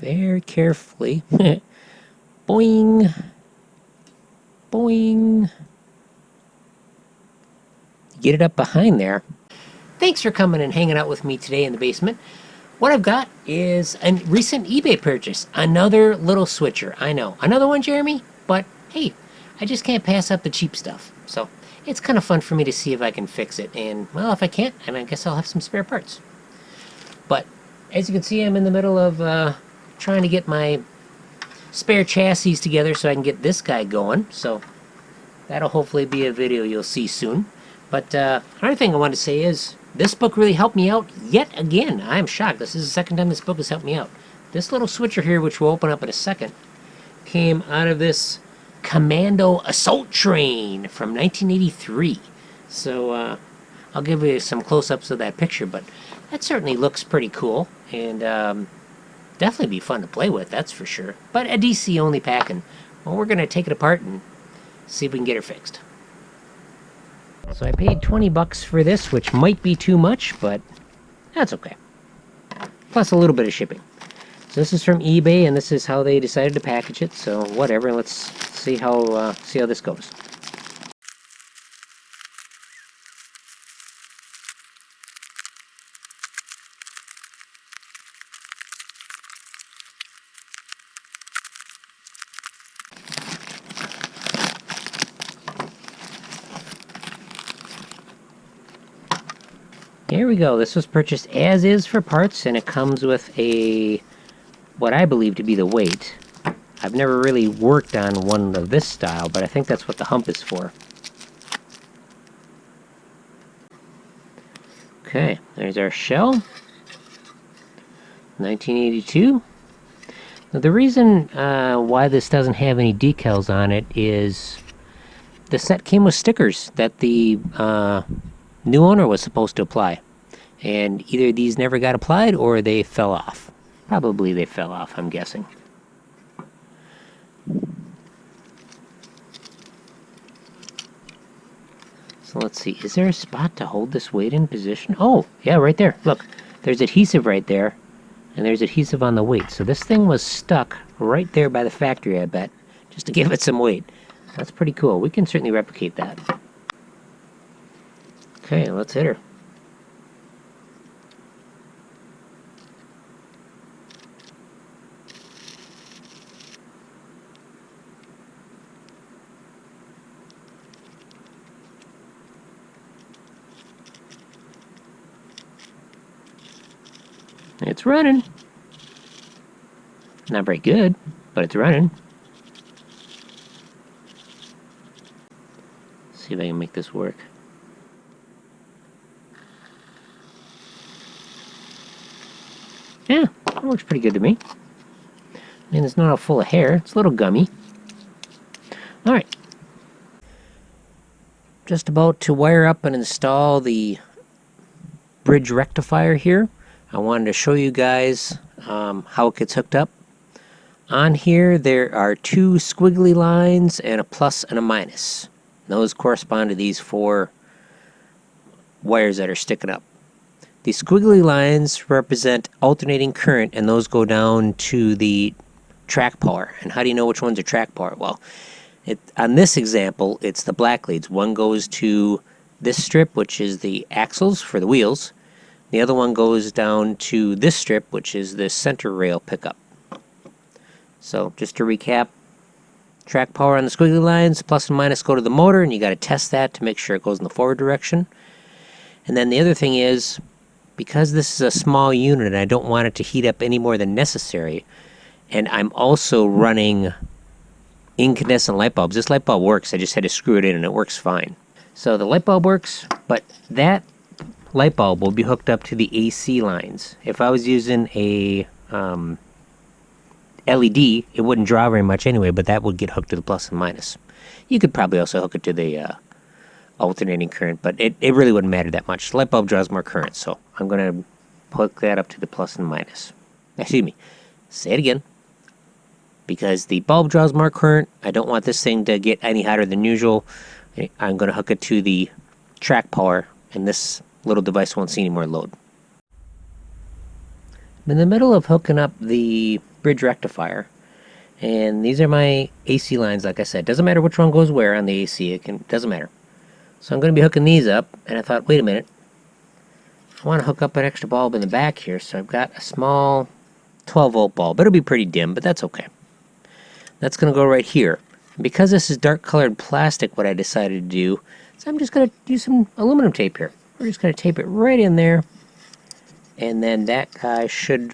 very carefully. Boing. Boing. Get it up behind there. Thanks for coming and hanging out with me today in the basement. What I've got is a recent eBay purchase. Another little switcher. I know. Another one, Jeremy? But hey, I just can't pass up the cheap stuff. So it's kind of fun for me to see if I can fix it. And, well, if I can't, I guess I'll have some spare parts. But as you can see, I'm in the middle of trying to get my spare chassis together so I can get this guy going. So that'll hopefully be a video you'll see soon. But another thing I want to say is this book really helped me out yet again. I'm shocked. This is the second time this book has helped me out. This little switcher here, which we'll open up in a second, came out of this Commando assault train from 1983. So I'll give you some close-ups of that picture, but that certainly looks pretty cool, and definitely be fun to play with, that's for sure. But a DC only packing. Well, we're going to take it apart and see if we can get her fixed. So I paid 20 bucks for this, which might be too much, but that's okay. Plus a little bit of shipping. So this is from eBay, and this is how they decided to package it. So whatever, let's see how this goes. Here we go. This was purchased as is for parts, and it comes with what I believe to be the weight. I've never really worked on one of this style, but I think that's what the hump is for. Okay, there's our shell. 1982. Now, the reason why this doesn't have any decals on it is the set came with stickers that the new owner was supposed to apply, and either these never got applied or they fell off. Probably they fell off, I'm guessing. So let's see, is there a spot to hold this weight in position? Oh, yeah, right there. Look, there's adhesive right there, and there's adhesive on the weight. So this thing was stuck right there by the factory, I bet, just to give it some weight. That's pretty cool. We can certainly replicate that. Okay, let's hit her. It's running. Not very good, but it's running. Let's see if I can make this work. Yeah, that works pretty good to me. I mean, it's not all full of hair. It's a little gummy. Alright. Just about to wire up and install the bridge rectifier here. I wanted to show you guys how it gets hooked up. On here, there are two squiggly lines and a plus and a minus. Those correspond to these four wires that are sticking up. The squiggly lines represent alternating current, and those go down to the track power. And how do you know which ones are track power? Well, on this example, it's the black leads. One goes to this strip, which is the axles for the wheels. The other one goes down to this strip, which is the center rail pickup. So just to recap, track power on the squiggly lines, plus and minus go to the motor, and you got to test that to make sure it goes in the forward direction. And then the other thing is, because this is a small unit and I don't want it to heat up any more than necessary, and I'm also running incandescent light bulbs. This light bulb works. I just had to screw it in and it works fine. So the light bulb works, but that light bulb will be hooked up to the AC lines. If I was using a LED, it wouldn't draw very much anyway, but that would get hooked to the plus and minus. You could probably also hook it to the alternating current, but it really wouldn't matter that much. The light bulb draws more current, so I'm going to hook that up to the plus and minus. Excuse me, say it again. Because the bulb draws more current, I don't want this thing to get any hotter than usual. I'm going to hook it to the track power, and this little device won't see any more load. I'm in the middle of hooking up the bridge rectifier. And these are my AC lines, like I said. Doesn't matter which one goes where on the AC. Doesn't matter. So I'm going to be hooking these up, and I thought, wait a minute. I want to hook up an extra bulb in the back here, so I've got a small 12-volt bulb. It'll be pretty dim, but that's okay. That's going to go right here. And because this is dark-colored plastic, what I decided to do is I'm just going to use some aluminum tape here. We're just going to tape it right in there, and then that guy should,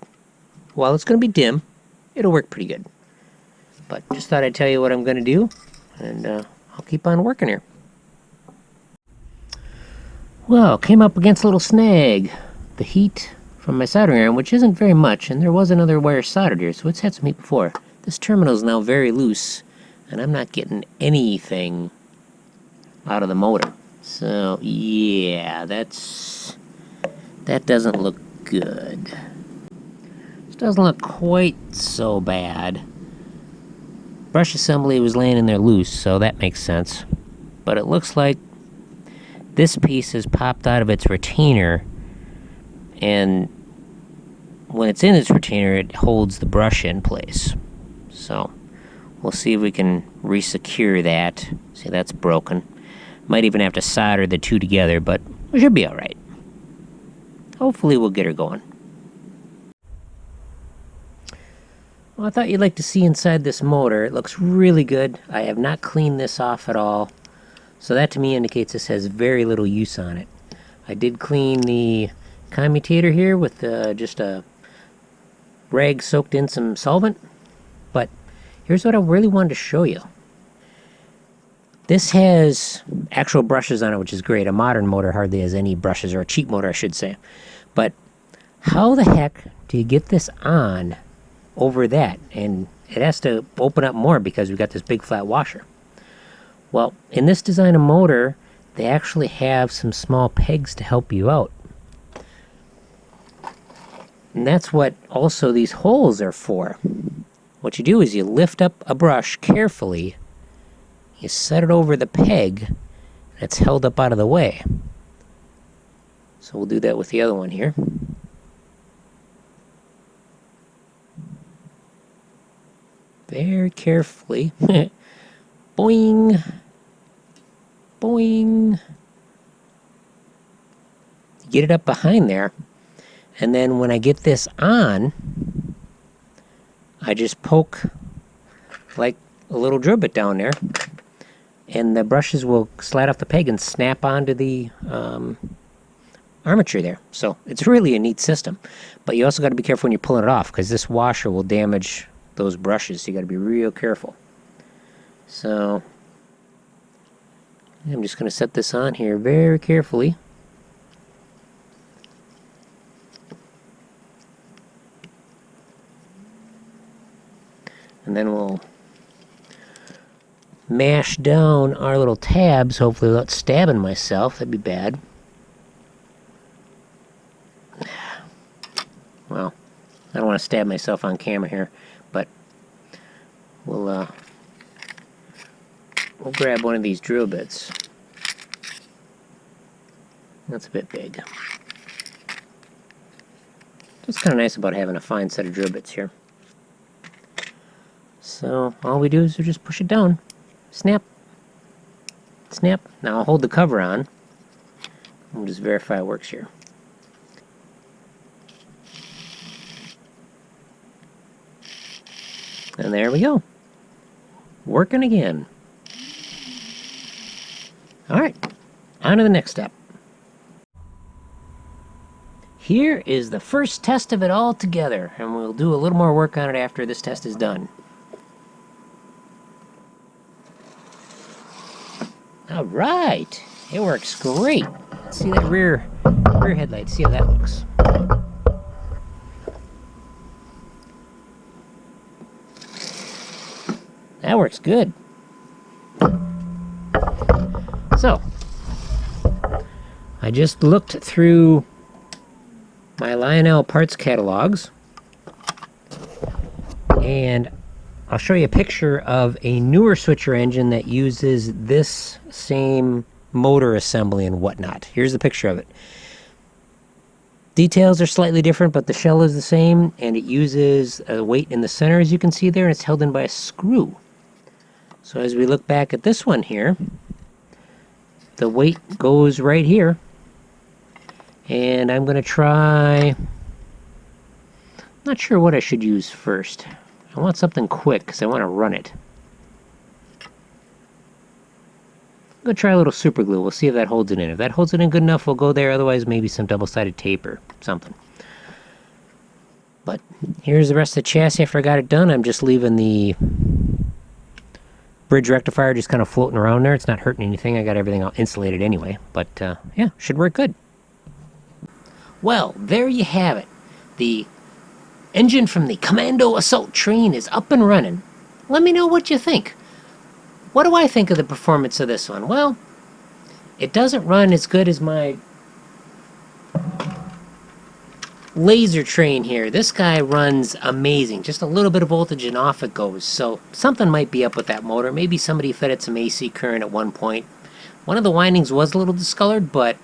while it's going to be dim, it'll work pretty good. But just thought I'd tell you what I'm going to do, and I'll keep on working here. Well, came up against a little snag. The heat from my soldering iron, which isn't very much, and there was another wire soldered here, so it's had some heat before. This terminal is now very loose, and I'm not getting anything out of the motor. So, yeah, that doesn't look good. This doesn't look quite so bad. Brush assembly was laying in there loose, so that makes sense. But it looks like this piece has popped out of its retainer, and when it's in its retainer, it holds the brush in place. So we'll see if we can re-secure that. See, that's broken. Might even have to solder the two together, but we should be alright. Hopefully we'll get her going. Well, I thought you'd like to see inside this motor. It looks really good. I have not cleaned this off at all. So that to me indicates this has very little use on it. I did clean the commutator here with just a rag soaked in some solvent. But here's what I really wanted to show you. This has actual brushes on it, which is great. A modern motor hardly has any brushes, or a cheap motor, I should say. But how the heck do you get this on over that? And it has to open up more because we've got this big flat washer. Well, in this design of motor, they actually have some small pegs to help you out. And that's what also these holes are for. What you do is you lift up a brush carefully, you set it over the peg, and it's held up out of the way. So we'll do that with the other one here. Very carefully. Boing. Boing. Get it up behind there. And then when I get this on, I just poke like a little drill bit down there, and the brushes will slide off the peg and snap onto the armature there. So it's really a neat system. But you also got to be careful when you're pulling it off, because this washer will damage those brushes. So you got to be real careful. So I'm just going to set this on here very carefully. And then we'll mash down our little tabs, hopefully without stabbing myself. That'd be bad. Well, I don't want to stab myself on camera here, but we'll grab one of these drill bits. That's a bit big. What's kind of nice about having a fine set of drill bits here. So all we do is we just push it down. Snap. Snap. Now I'll hold the cover on. We'll just verify it works here. And there we go. Working again. Alright, on to the next step. Here is the first test of it all together, and we'll do a little more work on it after this test is done. Alright, it works great. Let's see that rear headlight, see how that looks. That works good. So, I just looked through my Lionel parts catalogs, and I'll show you a picture of a newer switcher engine that uses this same motor assembly and whatnot. Here's the picture of it. Details are slightly different, but the shell is the same, and it uses a weight in the center, as you can see there, and it's held in by a screw. So as we look back at this one here, the weight goes right here, and I'm going to try... Not sure what I should use first. I want something quick, because I want to run it. I'm going to try a little super glue. We'll see if that holds it in. If that holds it in good enough, we'll go there. Otherwise, maybe some double-sided tape or something. But here's the rest of the chassis after I got it done. I'm just leaving the bridge rectifier just kind of floating around there. It's not hurting anything. I got everything all insulated anyway. But, yeah, should work good. Well, there you have it. The engine from the Commando Assault Train is up and running. Let me know what you think. What do I think of the performance of this one? Well, it doesn't run as good as my laser train here. This guy runs amazing. Just a little bit of voltage and off it goes. So something might be up with that motor. Maybe somebody fed it some AC current at one point. One of the windings was a little discolored, but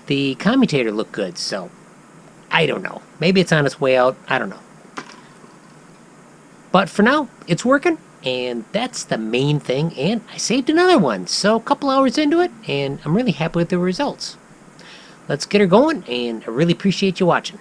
the commutator looked good, so I don't know. Maybe it's on its way out. I don't know. But for now, it's working, and that's the main thing. And I saved another one, so a couple hours into it, and I'm really happy with the results. Let's get her going, and I really appreciate you watching.